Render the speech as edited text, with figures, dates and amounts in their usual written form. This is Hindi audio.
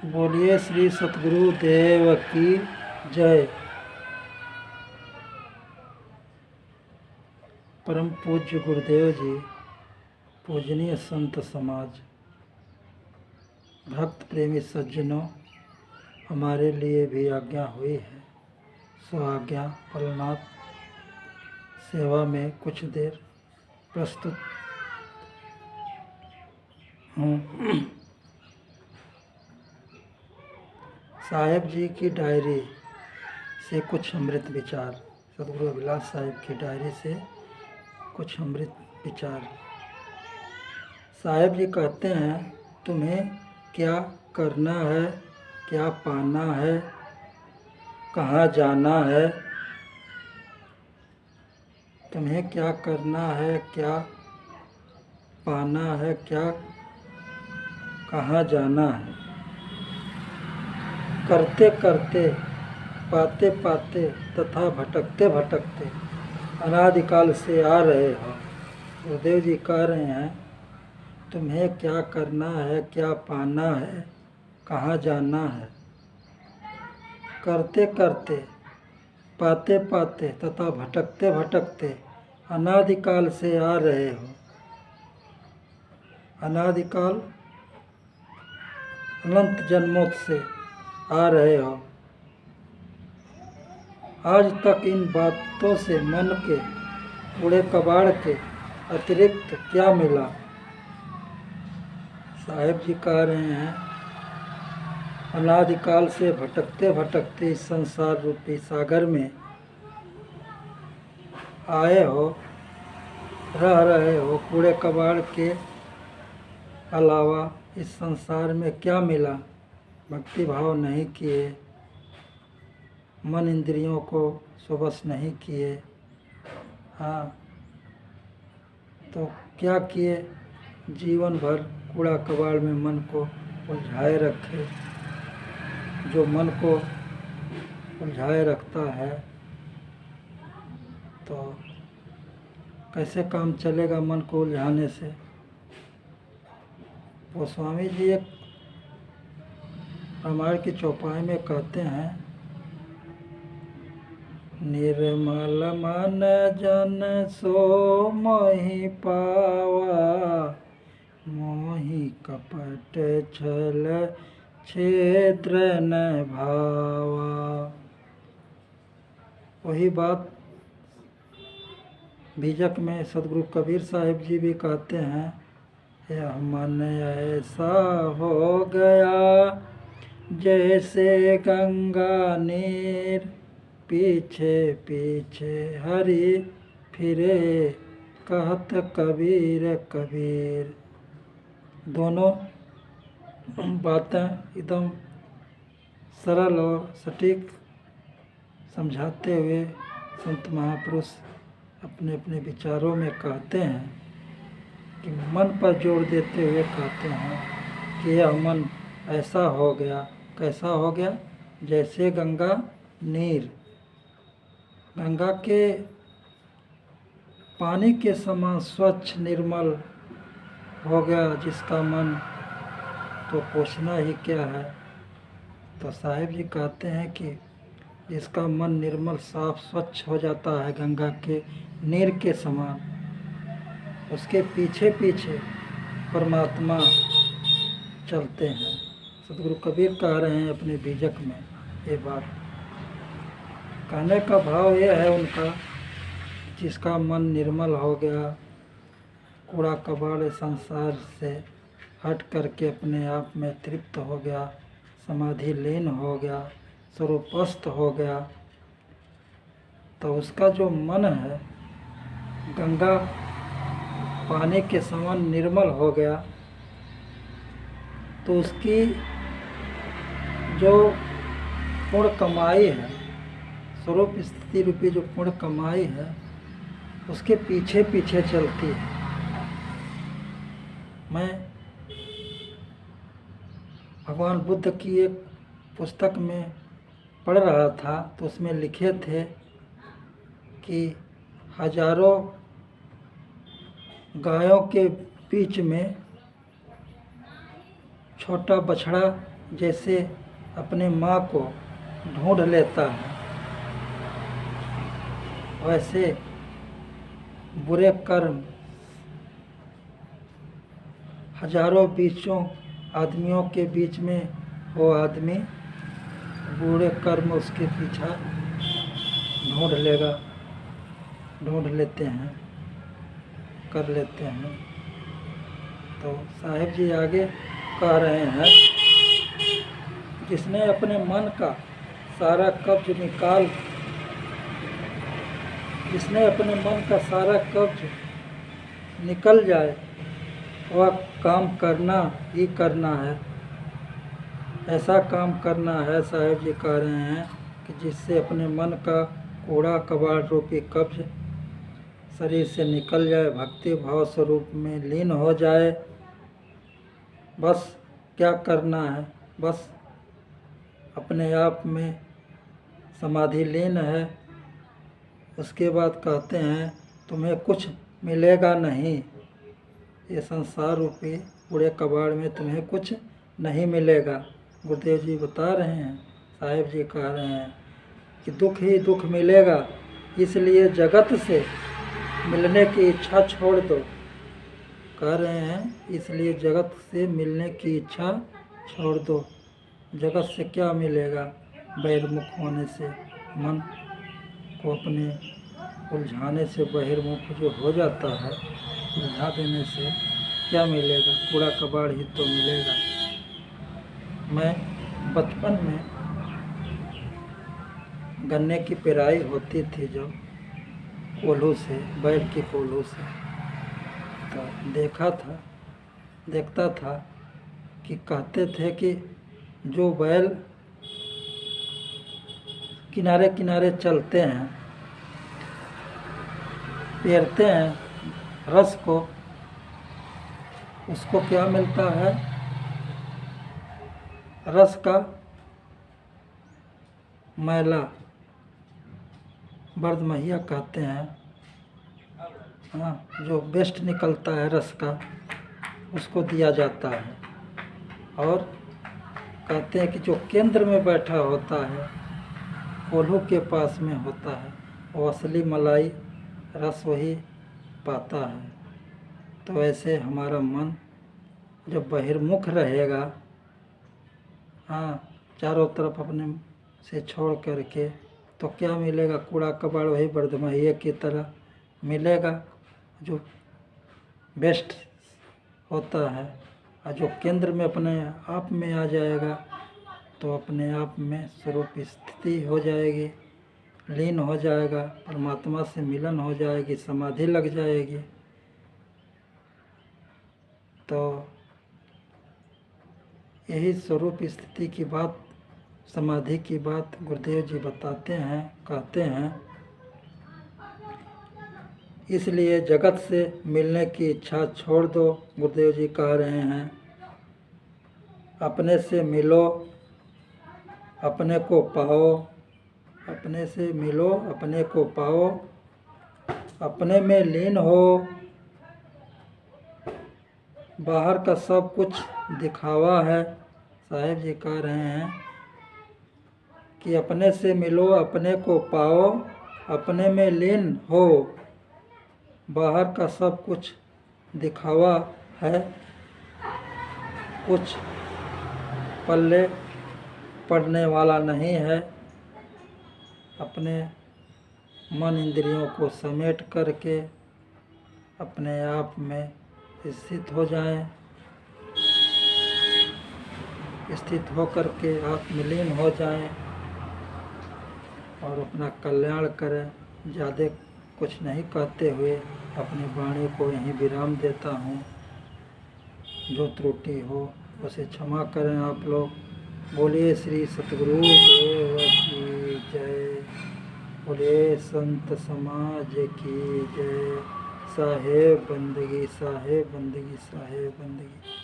बोलिए श्री सतगुरु देव की जय। परम पूज्य गुरुदेव जी, पूजनीय संत समाज, भक्त प्रेमी सज्जनों, हमारे लिए भी आज्ञा हुई है, सो आज्ञा फलनाथ सेवा में कुछ देर प्रस्तुत हूँ। साहेब जी की डायरी से कुछ अमृत विचार। सतगुरु अभिलाष साहेब की डायरी से कुछ अमृत विचार। साहेब जी कहते हैं, तुम्हें क्या करना है, क्या पाना है, कहाँ जाना है। तुम्हें क्या करना है, क्या पाना है, क्या कहाँ जाना है। करते करते, पाते पाते तथा भटकते भटकते अनादिकाल से आ रहे हो। गुरुदेव जी कह रहे हैं, तुम्हें क्या करना है, क्या पाना है, कहाँ जाना है। करते करते, पाते पाते तथा भटकते भटकते अनादिकाल से आ रहे हो। अनादिकाल अनंत जन्मों से आ रहे हो। आज तक इन बातों से मन के कूड़े कबाड़ के अतिरिक्त क्या मिला। साहेब जी कह रहे हैं, अनादिकाल से भटकते भटकते इस संसार रूपी सागर में आए हो, रह रहे हो। कूड़े कबाड़ के अलावा इस संसार में क्या मिला। भक्ति भाव नहीं किए, मन इंद्रियों को सुबस नहीं किए। हाँ, तो क्या किए, जीवन भर कूड़ा कबाड़ में मन को उलझाए रखे। जो मन को उलझाए रखता है तो कैसे काम चलेगा मन को उलझाने से। वो स्वामी जी एक रामायण की चौपाई में कहते हैं, निर्मल मन जन सो मोहि पावा, मोहि कपट छल छेद्र न भावा। वही बात बीजक में सदगुरु कबीर साहिब जी भी कहते हैं, यह मन ऐसा हो गया जैसे गंगा नीर, पीछे पीछे हरि फिरे कहत कबीर कबीर। दोनों बातें एकदम सरल और सटीक समझाते हुए संत महापुरुष अपने अपने विचारों में कहते हैं कि मन पर जोर देते हुए कहते हैं कि यह मन ऐसा हो गया। कैसा हो गया, जैसे गंगा नीर, गंगा के पानी के समान स्वच्छ निर्मल हो गया जिसका मन, तो पूछना ही क्या है। तो साहिब जी कहते हैं कि जिसका मन निर्मल साफ स्वच्छ हो जाता है गंगा के नीर के समान, उसके पीछे पीछे परमात्मा चलते हैं। सतगुरु कबीर कह रहे हैं अपने बीजक में ये बात। कहने का भाव यह है उनका, जिसका मन निर्मल हो गया, कूड़ा कबाड़ संसार से हट करके अपने आप में तृप्त हो गया, समाधि लीन हो गया, स्वरूपस्थ हो गया, तो उसका जो मन है गंगा पानी के समान निर्मल हो गया। तो उसकी जो पूर्ण कमाई है, स्वरूप स्थिति रूपी जो पूर्ण कमाई है, उसके पीछे पीछे चलती है। मैं भगवान बुद्ध की एक पुस्तक में पढ़ रहा था, तो उसमें लिखे थे कि हजारों गायों के बीच में छोटा बछड़ा जैसे अपने माँ को ढूंढ लेता है, वैसे बुरे कर्म हजारों बीचों आदमियों के बीच में वो आदमी बुरे कर्म उसके पीछा ढूंढ लेते हैं, कर लेते हैं। तो साहिब जी आगे कह रहे हैं, जिसने अपने मन का सारा कब्ज निकल जाए, वह काम करना ही करना है। ऐसा काम करना है, साहिब जी कह रहे हैं, कि जिससे अपने मन का कूड़ा कबाड़ रूपी कब्ज शरीर से निकल जाए, भक्ति भाव स्वरूप में लीन हो जाए। बस क्या करना है, बस अपने आप में समाधि लीन है। उसके बाद कहते हैं, तुम्हें कुछ मिलेगा नहीं, ये संसार रूपी कूड़े कबाड़ में तुम्हें कुछ नहीं मिलेगा। गुरुदेव जी बता रहे हैं, साहिब जी कह रहे हैं कि दुख ही दुख मिलेगा, इसलिए जगत से मिलने की इच्छा छोड़ दो। कह रहे हैं, इसलिए जगत से मिलने की इच्छा छोड़ दो। जगत से क्या मिलेगा? बहिर्मुख होने से, मन को अपने उलझाने से बहिर्मुख जो हो जाता है, उलझा देने से क्या मिलेगा? कूड़ा कबाड़ ही तो मिलेगा। मैं बचपन में गन्ने की पेराई होती थी जो कोल्हू से, बैल की कोल्हू से, तो देखता था कि कहते थे कि जो बैल किनारे किनारे चलते हैं, पेरते हैं रस को, उसको क्या मिलता है? रस का मैला, बर्दमहिया कहते हैं, हाँ, जो वेस्ट निकलता है रस का, उसको दिया जाता है। और कहते हैं कि जो केंद्र में बैठा होता है, कोल्हू के पास में होता है, वो असली मलाई रस वही पाता है। तो ऐसे हमारा मन जब बहिर्मुख रहेगा, हाँ, चारों तरफ अपने से छोड़ करके, तो क्या मिलेगा? कूड़ा कबाड़ वही बर्दमहिया की तरह मिलेगा, जो बेस्ट होता है। और जो केंद्र में अपने आप में आ जाएगा, तो अपने आप में स्वरूप स्थिति हो जाएगी, लीन हो जाएगा, परमात्मा से मिलन हो जाएगी, समाधि लग जाएगी। तो यही स्वरूप स्थिति की बात, समाधि की बात गुरुदेव जी बताते हैं, कहते हैं। इसलिए जगत से मिलने की इच्छा छोड़ दो। गुरुदेव जी कह रहे हैं, अपने से मिलो, अपने को पाओ, अपने से मिलो, अपने को पाओ, अपने में लीन हो। बाहर का सब कुछ दिखावा है। साहिब जी कह रहे हैं कि अपने से मिलो, अपने को पाओ, अपने में लीन हो। बाहर का सब कुछ दिखावा है, कुछ पल्ले पड़ने वाला नहीं है। अपने मन इंद्रियों को समेट करके अपने आप में स्थित हो जाएं, स्थित होकर के आत्मलीन हो जाएं और अपना कल्याण करें। ज़्यादा कुछ नहीं कहते हुए अपनी वाणी को यहीं विराम देता हूँ। जो त्रुटि हो उसे क्षमा करें आप लोग। बोलिए श्री सतगुरु देव की जय, बोलिए संत समाज की जय। साहेब बंदगी, साहेब बंदगी, साहेब बंदगी।